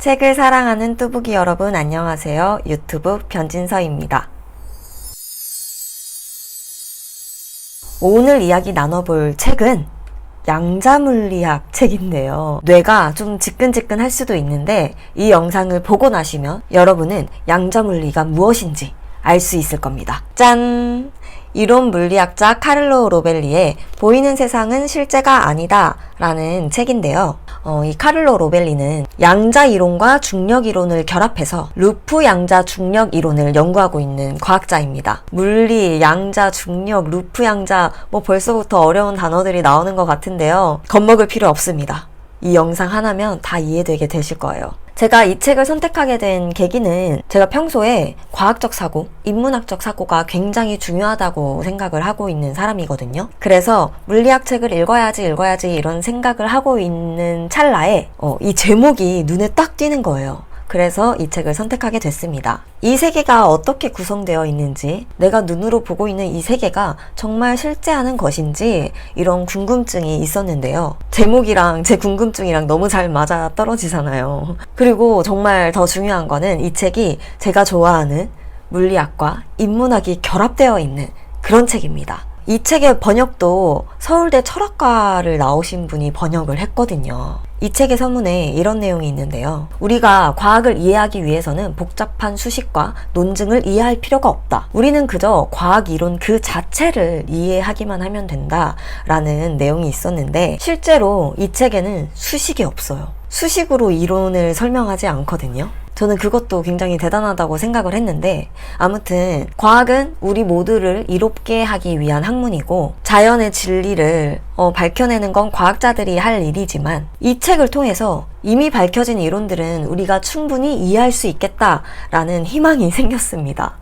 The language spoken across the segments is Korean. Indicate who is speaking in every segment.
Speaker 1: 책을 사랑하는 뚜벅이 여러분 안녕하세요. 유튜브 변진서입니다. 오늘 이야기 나눠볼 책은 양자물리학 책인데요. 뇌가 좀 지끈지끈할 수도 있는데 이 영상을 보고 나시면 여러분은 양자물리가 무엇인지 알 수 있을 겁니다. 짠! 이론 물리학자 카를로 로벨리의 보이는 세상은 실제가 아니다 라는 책인데요. 이 카를로 로벨리는 양자 이론과 중력 이론을 결합해서 루프 양자 중력 이론을 연구하고 있는 과학자입니다. 물리, 양자, 중력, 루프 양자 벌써부터 어려운 단어들이 나오는 것 같은데요. 겁먹을 필요 없습니다. 이 영상 하나면 다 이해되게 되실 거예요. 제가 이 책을 선택하게 된 계기는 제가 평소에 과학적 사고, 인문학적 사고가 굉장히 중요하다고 생각을 하고 있는 사람이거든요. 그래서 물리학 책을 읽어야지 이런 생각을 하고 있는 찰나에 이 제목이 눈에 딱 띄는 거예요. 그래서 이 책을 선택하게 됐습니다. 이 세계가 어떻게 구성되어 있는지, 내가 눈으로 보고 있는 이 세계가 정말 실제하는 것인지 이런 궁금증이 있었는데요. 제목이랑 제 궁금증이랑 너무 잘 맞아 떨어지잖아요. 그리고 정말 더 중요한 거는 이 책이 제가 좋아하는 물리학과 인문학이 결합되어 있는 그런 책입니다. 이 책의 번역도 서울대 철학과를 나오신 분이 번역을 했거든요. 이 책의 서문에 이런 내용이 있는데요. 우리가 과학을 이해하기 위해서는 복잡한 수식과 논증을 이해할 필요가 없다. 우리는 그저 과학 이론 그 자체를 이해하기만 하면 된다라는 내용이 있었는데 실제로 이 책에는 수식이 없어요. 수식으로 이론을 설명하지 않거든요. 저는 그것도 굉장히 대단하다고 생각을 했는데 아무튼 과학은 우리 모두를 이롭게 하기 위한 학문이고 자연의 진리를 밝혀내는 건 과학자들이 할 일이지만 이 책을 통해서 이미 밝혀진 이론들은 우리가 충분히 이해할 수 있겠다라는 희망이 생겼습니다.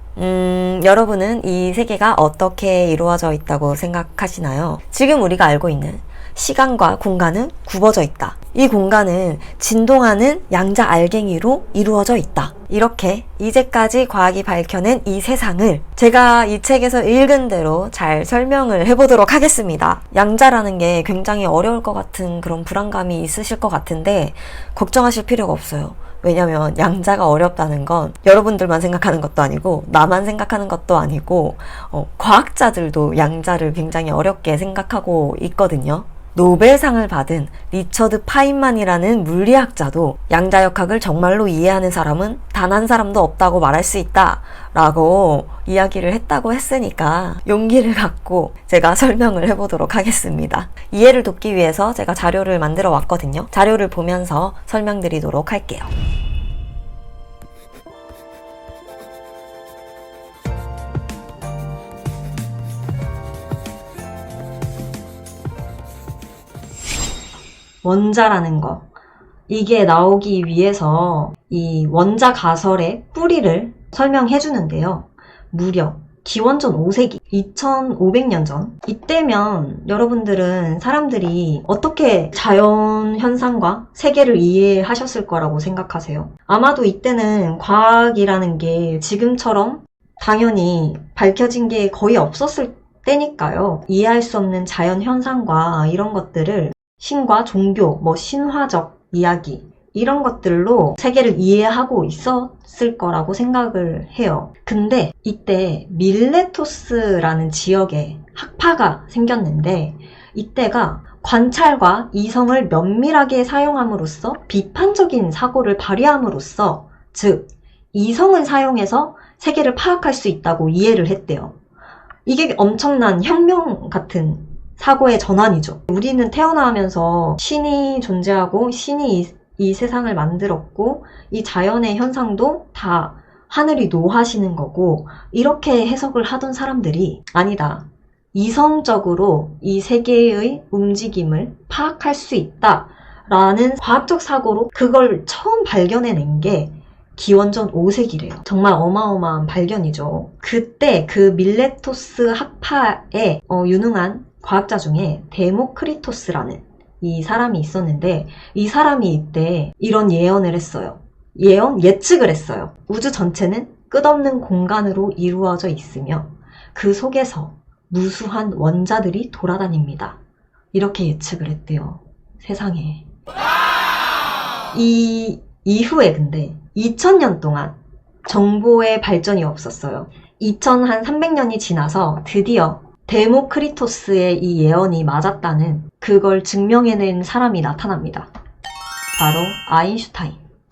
Speaker 1: 여러분은 이 세계가 어떻게 이루어져 있다고 생각하시나요? 지금 우리가 알고 있는 시간과 공간은 굽어져 있다. 이 공간은 진동하는 양자 알갱이로 이루어져 있다. 이렇게 이제까지 과학이 밝혀낸 이 세상을 제가 이 책에서 읽은 대로 잘 설명을 해보도록 하겠습니다. 양자라는 게 굉장히 어려울 것 같은 그런 불안감이 있으실 것 같은데 걱정하실 필요가 없어요. 왜냐면 양자가 어렵다는 건 여러분들만 생각하는 것도 아니고 나만 생각하는 것도 아니고 과학자들도 양자를 굉장히 어렵게 생각하고 있거든요. 노벨상을 받은 리처드 파인만이라는 물리학자도 양자역학을 정말로 이해하는 사람은 단 한 사람도 없다고 말할 수 있다 라고 이야기를 했다고 했으니까 용기를 갖고 제가 설명을 해보도록 하겠습니다. 이해를 돕기 위해서 제가 자료를 만들어 왔거든요. 자료를 보면서 설명드리도록 할게요. 원자라는 거, 이게 나오기 위해서 이 원자 가설의 뿌리를 설명해 주는데요. 무려 기원전 5세기, 2500년 전, 이때면 여러분들은 사람들이 어떻게 자연 현상과 세계를 이해하셨을 거라고 생각하세요? 아마도 이때는 과학이라는 게 지금처럼 당연히 밝혀진 게 거의 없었을 때니까요. 이해할 수 없는 자연 현상과 이런 것들을 신과 종교, 신화적 이야기 이런 것들로 세계를 이해하고 있었을 거라고 생각을 해요. 근데 이때 밀레토스라는 지역에 학파가 생겼는데 이때가 관찰과 이성을 면밀하게 사용함으로써 비판적인 사고를 발휘함으로써 즉 이성을 사용해서 세계를 파악할 수 있다고 이해를 했대요. 이게 엄청난 혁명 같은 사고의 전환이죠. 우리는 태어나면서 신이 존재하고 신이 이 세상을 만들었고 이 자연의 현상도 다 하늘이 노하시는 거고 이렇게 해석을 하던 사람들이 아니다. 이성적으로 이 세계의 움직임을 파악할 수 있다라는 과학적 사고로 그걸 처음 발견해낸 게 기원전 5세기래요. 정말 어마어마한 발견이죠. 그때 그 밀레토스 학파에 유능한 과학자 중에 데모크리토스라는 이 사람이 있었는데 이 사람이 이때 이런 예언을 했어요. 예측을 했어요. 우주 전체는 끝없는 공간으로 이루어져 있으며 그 속에서 무수한 원자들이 돌아다닙니다. 이렇게 예측을 했대요. 세상에. 이 이후에 근데 2000년 동안 정보의 발전이 없었어요. 2300년이 지나서 드디어 데모크리토스의 이 예언이 맞았다는 그걸 증명해낸 사람이 나타납니다. 바로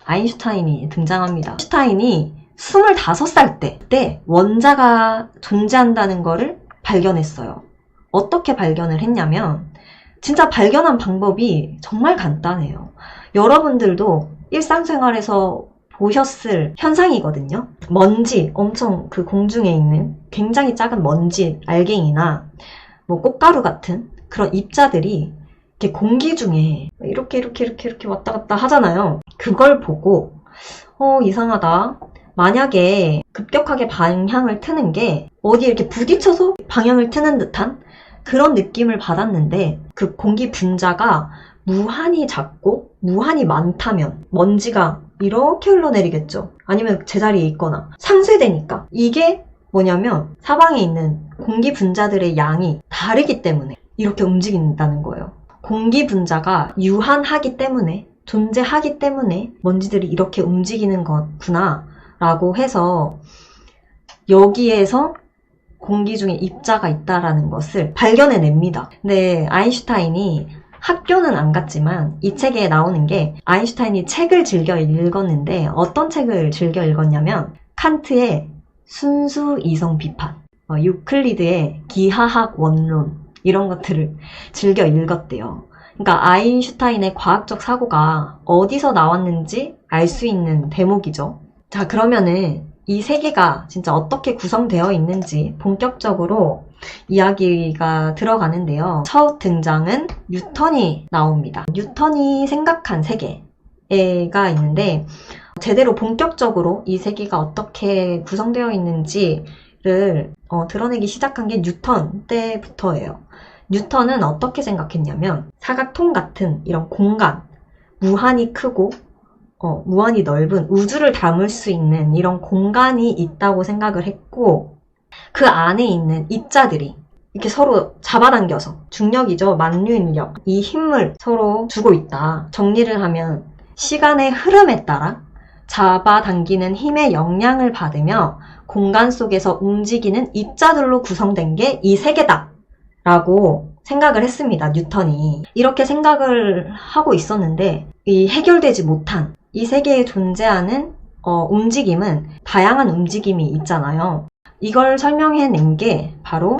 Speaker 1: 아인슈타인이 등장합니다. 아인슈타인이 25살 때 원자가 존재한다는 거를 발견했어요. 어떻게 발견을 했냐면 진짜 발견한 방법이 정말 간단해요. 여러분들도 일상생활에서 보셨을 현상이거든요. 먼지, 엄청 그 공중에 있는 굉장히 작은 먼지, 알갱이나 뭐 꽃가루 같은 그런 입자들이 이렇게 공기 중에 이렇게 왔다 갔다 하잖아요. 그걸 보고 이상하다. 만약에 급격하게 방향을 트는 게 어디에 이렇게 부딪혀서 방향을 트는 듯한 그런 느낌을 받았는데 그 공기 분자가 무한히 작고 무한히 많다면 먼지가 이렇게 흘러내리겠죠. 아니면 제자리에 있거나 상쇄되니까. 이게 뭐냐면 사방에 있는 공기 분자들의 양이 다르기 때문에 이렇게 움직인다는 거예요. 공기 분자가 유한하기 때문에, 존재하기 때문에 먼지들이 이렇게 움직이는 거구나 라고 해서 여기에서 공기 중에 입자가 있다라는 것을 발견해냅니다. 근데 아인슈타인이 학교는 안 갔지만 이 책에 나오는 게 아인슈타인이 책을 즐겨 읽었는데 어떤 책을 즐겨 읽었냐면 칸트의 순수 이성 비판, 유클리드의 기하학 원론 이런 것들을 즐겨 읽었대요. 그러니까 아인슈타인의 과학적 사고가 어디서 나왔는지 알 수 있는 대목이죠. 자, 그러면은 이 세계가 진짜 어떻게 구성되어 있는지 본격적으로 이야기가 들어가는데요. 첫 등장은 뉴턴이 나옵니다. 뉴턴이 생각한 세계가 있는데 제대로 본격적으로 이 세계가 어떻게 구성되어 있는지를 드러내기 시작한 게 뉴턴 때부터예요. 뉴턴은 어떻게 생각했냐면 사각통 같은 이런 공간, 무한히 크고 무한히 넓은 우주를 담을 수 있는 이런 공간이 있다고 생각을 했고 그 안에 있는 입자들이 이렇게 서로 잡아당겨서 중력이죠. 만유인력. 이 힘을 서로 주고 있다. 정리를 하면 시간의 흐름에 따라 잡아당기는 힘의 영향을 받으며 공간 속에서 움직이는 입자들로 구성된 게 이 세계다. 라고 생각을 했습니다. 뉴턴이. 이렇게 생각을 하고 있었는데 이 해결되지 못한 이 세계에 존재하는 움직임은 다양한 움직임이 있잖아요. 이걸 설명해낸 게 바로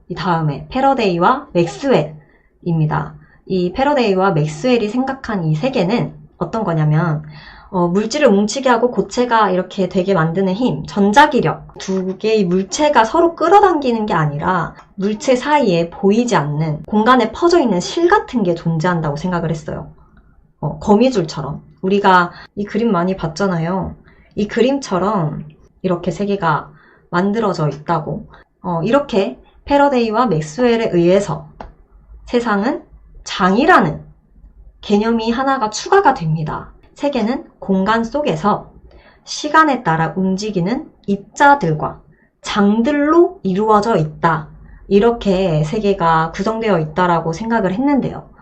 Speaker 1: 이 다음에 패러데이와 맥스웰입니다. 이 패러데이와 맥스웰이 생각한 이 세계는 어떤 거냐면 물질을 뭉치게 하고 고체가 이렇게 되게 만드는 힘, 전자기력 두 개의 물체가 서로 끌어당기는 게 아니라 물체 사이에 보이지 않는 공간에 퍼져 있는 실 같은 게 존재한다고 생각을 했어요. 거미줄처럼. 우리가 이 그림 많이 봤잖아요. 이 그림처럼 이렇게 세계가 만들어져 있다고. 이렇게 패러데이와 맥스웰에 의해서 세상은 장이라는 개념이 하나가 추가가 됩니다. 세계는 공간 속에서 시간에 따라 움직이는 입자들과 장들로 이루어져 있다. 이렇게 세계가 구성되어 있다라고 생각을 했는데요.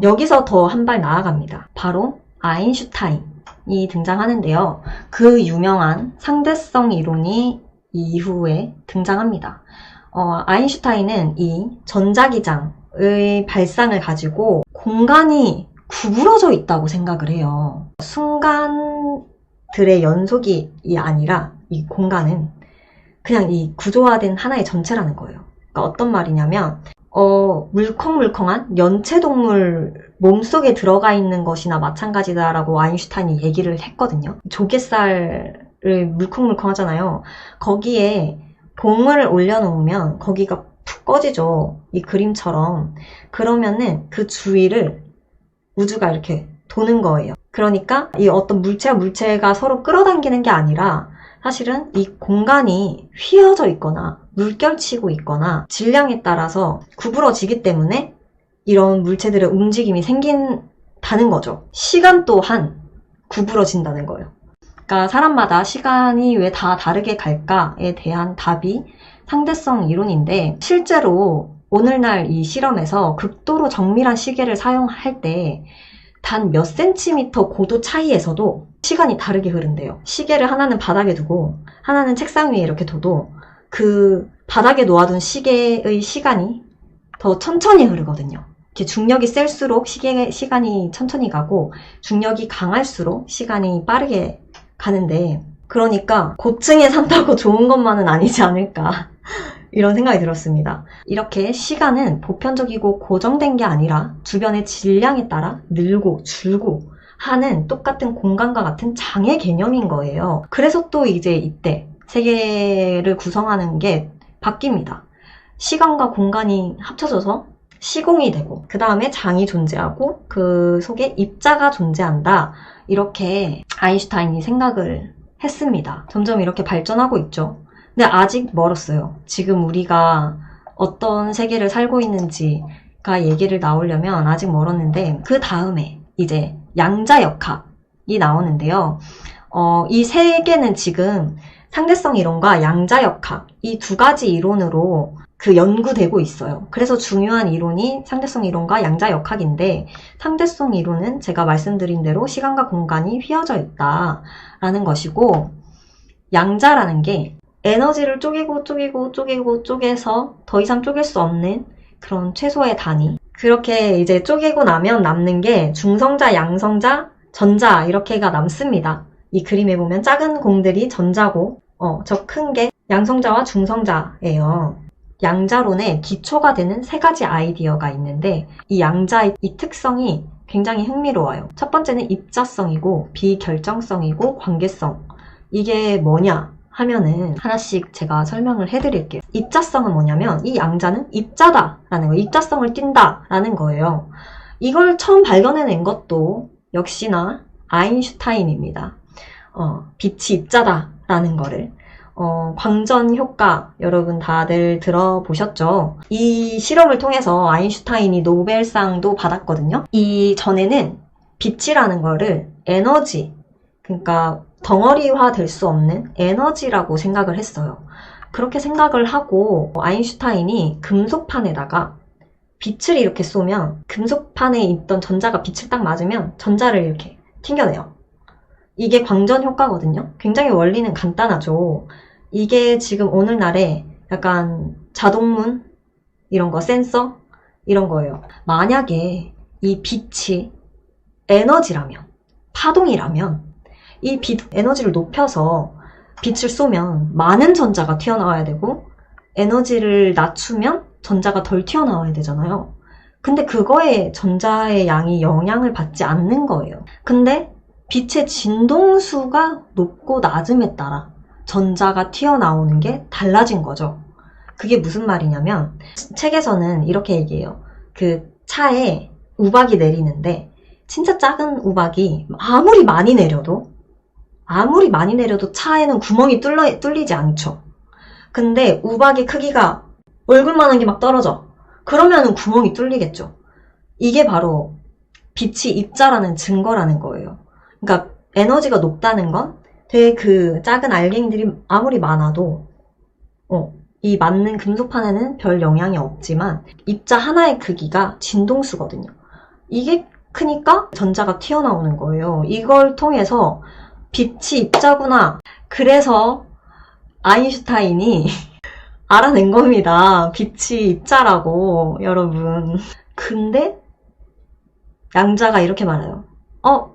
Speaker 1: 여기서 더 한 발 나아갑니다. 바로 아인슈타인이 등장하는데요. 그 유명한 상대성 이론이 이후에 등장합니다. 아인슈타인은 이 전자기장의 발상을 가지고 공간이 구부러져 있다고 생각을 해요. 순간들의 연속이 아니라 이 공간은 그냥 이 구조화된 하나의 전체라는 거예요. 그러니까 어떤 말이냐면 물컹물컹한 연체동물 몸속에 들어가 있는 것이나 마찬가지다라고 아인슈타인이 얘기를 했거든요. 조갯살을 물컹물컹하잖아요. 거기에 봉을 올려놓으면 거기가 푹 꺼지죠. 이 그림처럼. 그러면은 그 주위를 우주가 이렇게 도는 거예요. 그러니까 이 어떤 물체가 서로 끌어당기는 게 아니라 사실은 이 공간이 휘어져 있거나 물결치고 있거나 질량에 따라서 구부러지기 때문에 이런 물체들의 움직임이 생긴다는 거죠. 시간 또한 구부러진다는 거예요. 그러니까 사람마다 시간이 왜 다 다르게 갈까에 대한 답이 상대성 이론인데 실제로 오늘날 이 실험에서 극도로 정밀한 시계를 사용할 때
Speaker 2: 단 몇 센티미터 고도 차이에서도 시간이 다르게 흐른대요. 시계를 하나는 바닥에 두고 하나는 책상 위에 이렇게 둬도 그 바닥에 놓아둔 시계의 시간이 더 천천히 흐르거든요. 이렇게 중력이 셀수록 시간이 천천히 가고 중력이 강할수록 시간이 빠르게 가는데, 그러니까 고층에 산다고 좋은 것만은 아니지 않을까 이런 생각이 들었습니다. 이렇게 시간은 보편적이고 고정된 게 아니라 주변의 질량에 따라 늘고 줄고 하는 똑같은 공간과 같은 장의 개념인 거예요. 그래서 또 이제 이때 세계를 구성하는 게 바뀝니다. 시간과 공간이 합쳐져서 시공이 되고 그 다음에 장이 존재하고 그 속에 입자가 존재한다. 이렇게 아인슈타인이 생각을 했습니다. 점점 이렇게 발전하고 있죠. 근데 아직 멀었어요. 지금 우리가 어떤 세계를 살고 있는지가 얘기를 나오려면 아직 멀었는데, 그 다음에 이제 양자역학이 나오는데요. 이 세 개는 지금 상대성 이론과 양자역학, 이 두 가지 이론으로 연구되고 있어요. 그래서 중요한 이론이 상대성 이론과 양자역학인데, 상대성 이론은 제가 말씀드린 대로 시간과 공간이 휘어져 있다라는 것이고, 양자라는 게 에너지를 쪼개서 더 이상 쪼갤 수 없는 그런 최소의 단위. 그렇게 이제 쪼개고 나면 남는 게 중성자, 양성자, 전자 이렇게가 남습니다. 이 그림에 보면 작은 공들이 전자고 저 큰 게 양성자와 중성자예요. 양자론의 기초가 되는 세 가지 아이디어가 있는데, 이 양자의 이 특성이 굉장히 흥미로워요. 첫 번째는 입자성이고 비결정성이고 관계성. 이게 뭐냐 하면은 하나씩 제가 설명을 해드릴게요. 입자성은 뭐냐면 이 양자는 입자다라는 거예요. 입자성을 띈다라는 거예요. 이걸 처음 발견해낸 것도 역시나 아인슈타인입니다. 빛이 입자다라는 거를. 광전 효과 여러분 다들 들어보셨죠? 이 실험을 통해서 아인슈타인이 노벨상도 받았거든요. 이 전에는 빛이라는 거를 에너지, 그러니까 덩어리화 될 수 없는 에너지라고 생각을 했어요. 그렇게 생각을 하고 아인슈타인이 금속판에다가 빛을 이렇게 쏘면 금속판에 있던 전자가 빛을 딱 맞으면 전자를 이렇게 튕겨내요. 이게 광전 효과거든요. 굉장히 원리는 간단하죠. 이게 지금 오늘날에 약간 자동문 이런 거, 센서 이런 거예요. 만약에 이 빛이 에너지라면, 파동이라면 이 빛 에너지를 높여서 빛을 쏘면 많은 전자가 튀어나와야 되고, 에너지를 낮추면 전자가 덜 튀어나와야 되잖아요. 근데 그거에 전자의 양이 영향을 받지 않는 거예요. 근데 빛의 진동수가 높고 낮음에 따라 전자가 튀어나오는 게 달라진 거죠. 그게 무슨 말이냐면, 책에서는 이렇게 얘기해요. 그 차에 우박이 내리는데 진짜 작은 우박이 아무리 많이 내려도 차에는 구멍이 뚫리지 않죠. 근데 우박의 크기가 얼굴만한 게 막 떨어져. 그러면은 구멍이 뚫리겠죠. 이게 바로 빛이 입자라는 증거라는 거예요. 그러니까 에너지가 높다는 건 되게 그 작은 알갱이들이 아무리 많아도 이 맞는 금속판에는 별 영향이 없지만 입자 하나의 크기가 진동수거든요. 이게 크니까 전자가 튀어나오는 거예요. 이걸 통해서 빛이 입자구나. 그래서 아인슈타인이 알아낸 겁니다. 빛이 입자라고, 여러분. 근데 양자가 이렇게 말해요.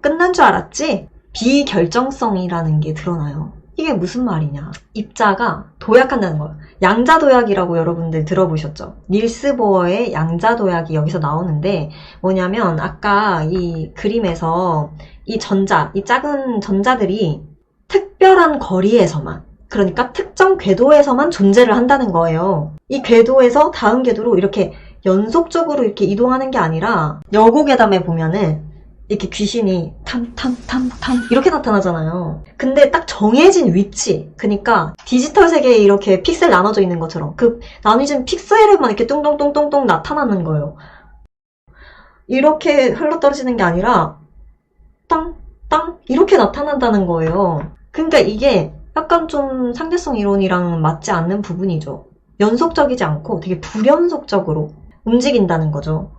Speaker 2: 끝난 줄 알았지? 비결정성이라는 게 드러나요. 이게 무슨 말이냐. 입자가 도약한다는 거예요. 양자도약이라고 여러분들 들어보셨죠? 닐스 보어의 양자도약이 여기서 나오는데, 뭐냐면 아까 이 그림에서 이 작은 전자들이 특별한 거리에서만, 그러니까 특정 궤도에서만 존재를 한다는 거예요. 이 궤도에서 다음 궤도로 이렇게 연속적으로 이렇게 이동하는 게 아니라, 여고괴담에 보면은 이렇게 귀신이 탕탕탕탕 이렇게 나타나잖아요. 근데 딱 정해진 위치, 그러니까 디지털 세계에 이렇게 픽셀 나눠져 있는 것처럼 그 나뉘어진 픽셀에만 이렇게 뚱뚱뚱뚱뚱 나타나는 거예요. 이렇게 흘러떨어지는 게 아니라 땅땅 이렇게 나타난다는 거예요. 그러니까 이게 약간 좀 상대성 이론이랑 맞지 않는 부분이죠. 연속적이지 않고 되게 불연속적으로 움직인다는 거죠.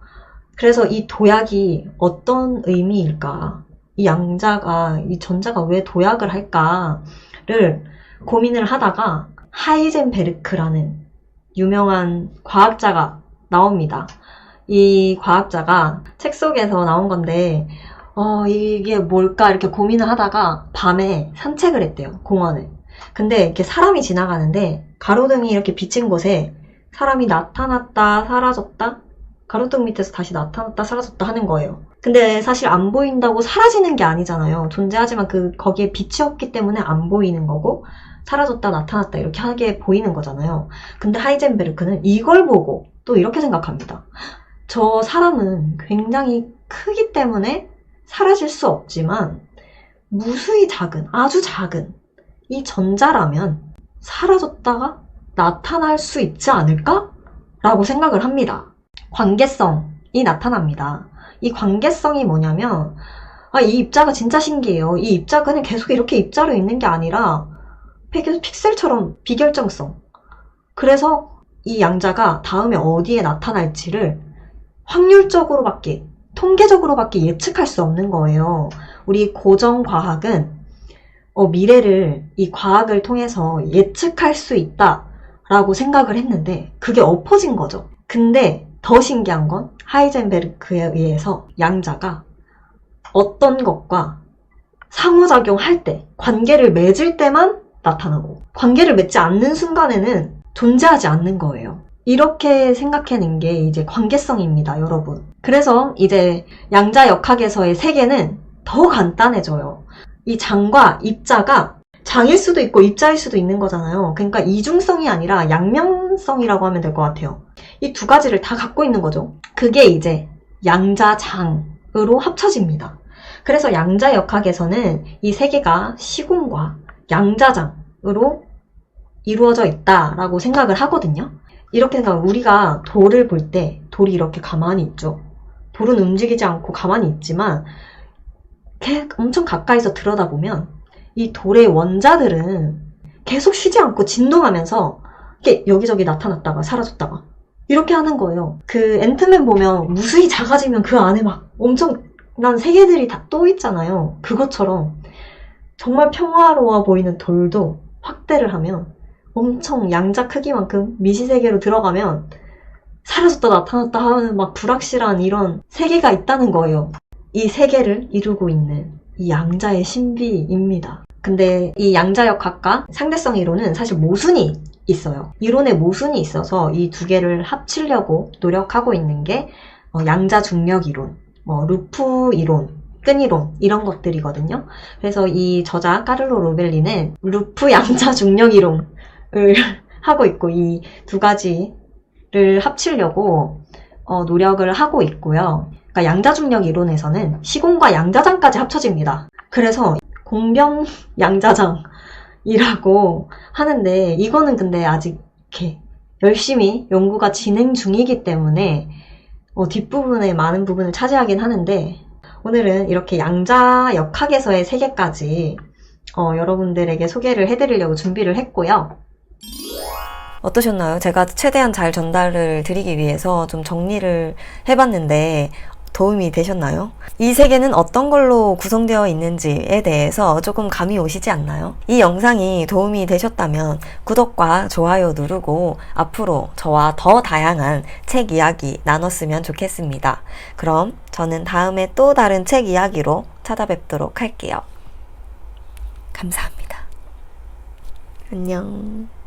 Speaker 2: 그래서 이 도약이 어떤 의미일까? 이 양자가, 이 전자가 왜 도약을 할까를 고민을 하다가 하이젠베르크라는 유명한 과학자가 나옵니다. 이 과학자가 책 속에서 나온 건데, 이게 뭘까 이렇게 고민을 하다가 밤에 산책을 했대요, 공원을. 근데 이렇게 사람이 지나가는데 가로등이 이렇게 비친 곳에 사람이 나타났다 사라졌다, 가로등 밑에서 다시 나타났다 사라졌다 하는 거예요. 근데 사실 안 보인다고 사라지는 게 아니잖아요. 존재하지만 거기에 빛이 없기 때문에 안 보이는 거고, 사라졌다 나타났다 이렇게 하게 보이는 거잖아요. 근데 하이젠베르크는 이걸 보고 또 이렇게 생각합니다. 저 사람은 굉장히 크기 때문에 사라질 수 없지만 무수히 작은, 아주 작은 이 전자라면 사라졌다가 나타날 수 있지 않을까? 라고 생각을 합니다. 관계성이 나타납니다. 이 관계성이 뭐냐면, 이 입자가 진짜 신기해요. 이 입자가 계속 이렇게 입자로 있는 게 아니라 픽셀처럼 비결정성. 그래서 이 양자가 다음에 어디에 나타날지를 확률적으로밖에, 통계적으로밖에 예측할 수 없는 거예요. 우리 고정과학은 미래를 이 과학을 통해서 예측할 수 있다라고 생각을 했는데 그게 엎어진 거죠. 근데 더 신기한 건 하이젠베르크에 의해서 양자가 어떤 것과 상호작용할 때, 관계를 맺을 때만 나타나고 관계를 맺지 않는 순간에는 존재하지 않는 거예요. 이렇게 생각해낸 게 이제 관계성입니다, 여러분. 그래서 이제 양자역학에서의 세계는 더 간단해져요. 이 장과 입자가 장일 수도 있고 입자일 수도 있는 거잖아요. 그러니까 이중성이 아니라 양면성이라고 하면 될 것 같아요. 이 두 가지를 다 갖고 있는 거죠. 그게 이제 양자장으로 합쳐집니다. 그래서 양자역학에서는 이 세계가 시공과 양자장으로 이루어져 있다라고 생각을 하거든요. 이렇게 생각하면 우리가 돌을 볼 때 돌이 이렇게 가만히 있죠. 돌은 움직이지 않고 가만히 있지만 엄청 가까이서 들여다보면 이 돌의 원자들은 계속 쉬지 않고 진동하면서 이렇게 여기저기 나타났다가 사라졌다가 이렇게 하는 거예요. 그 앤트맨 보면 무수히 작아지면 그 안에 막 엄청난 세계들이 다 또 있잖아요. 그것처럼 정말 평화로워 보이는 돌도 확대를 하면 엄청 양자 크기만큼 미시세계로 들어가면 사라졌다 나타났다 하는 막 불확실한 이런 세계가 있다는 거예요. 이 세계를 이루고 있는 이 양자의 신비입니다. 근데 이 양자역학과 상대성 이론은 사실 모순이 있어요. 이론에 모순이 있어서 이 두 개를 합치려고 노력하고 있는 게 양자 중력 이론, 루프 이론, 끈이론 이런 것들이거든요. 그래서 이 저자 까를로 로벨리는 루프 양자 중력 이론을 하고 있고 이 두 가지를 합치려고 노력을 하고 있고요. 그러니까 양자 중력 이론에서는 시공과 양자장까지 합쳐집니다. 그래서 공병 양자장이라고 하는데 이거는 근데 아직 이렇게 열심히 연구가 진행 중이기 때문에 뒷부분에 많은 부분을 차지하긴 하는데 오늘은 이렇게 양자역학에서의 세계까지 여러분들에게 소개를 해드리려고 준비를 했고요.
Speaker 1: 어떠셨나요? 제가 최대한 잘 전달을 드리기 위해서 좀 정리를 해봤는데 도움이 되셨나요? 이 세계는 어떤 걸로 구성되어 있는지에 대해서 조금 감이 오시지 않나요? 이 영상이 도움이 되셨다면 구독과 좋아요 누르고 앞으로 저와 더 다양한 책 이야기 나눴으면 좋겠습니다. 그럼 저는 다음에 또 다른 책 이야기로 찾아뵙도록 할게요. 감사합니다. 안녕.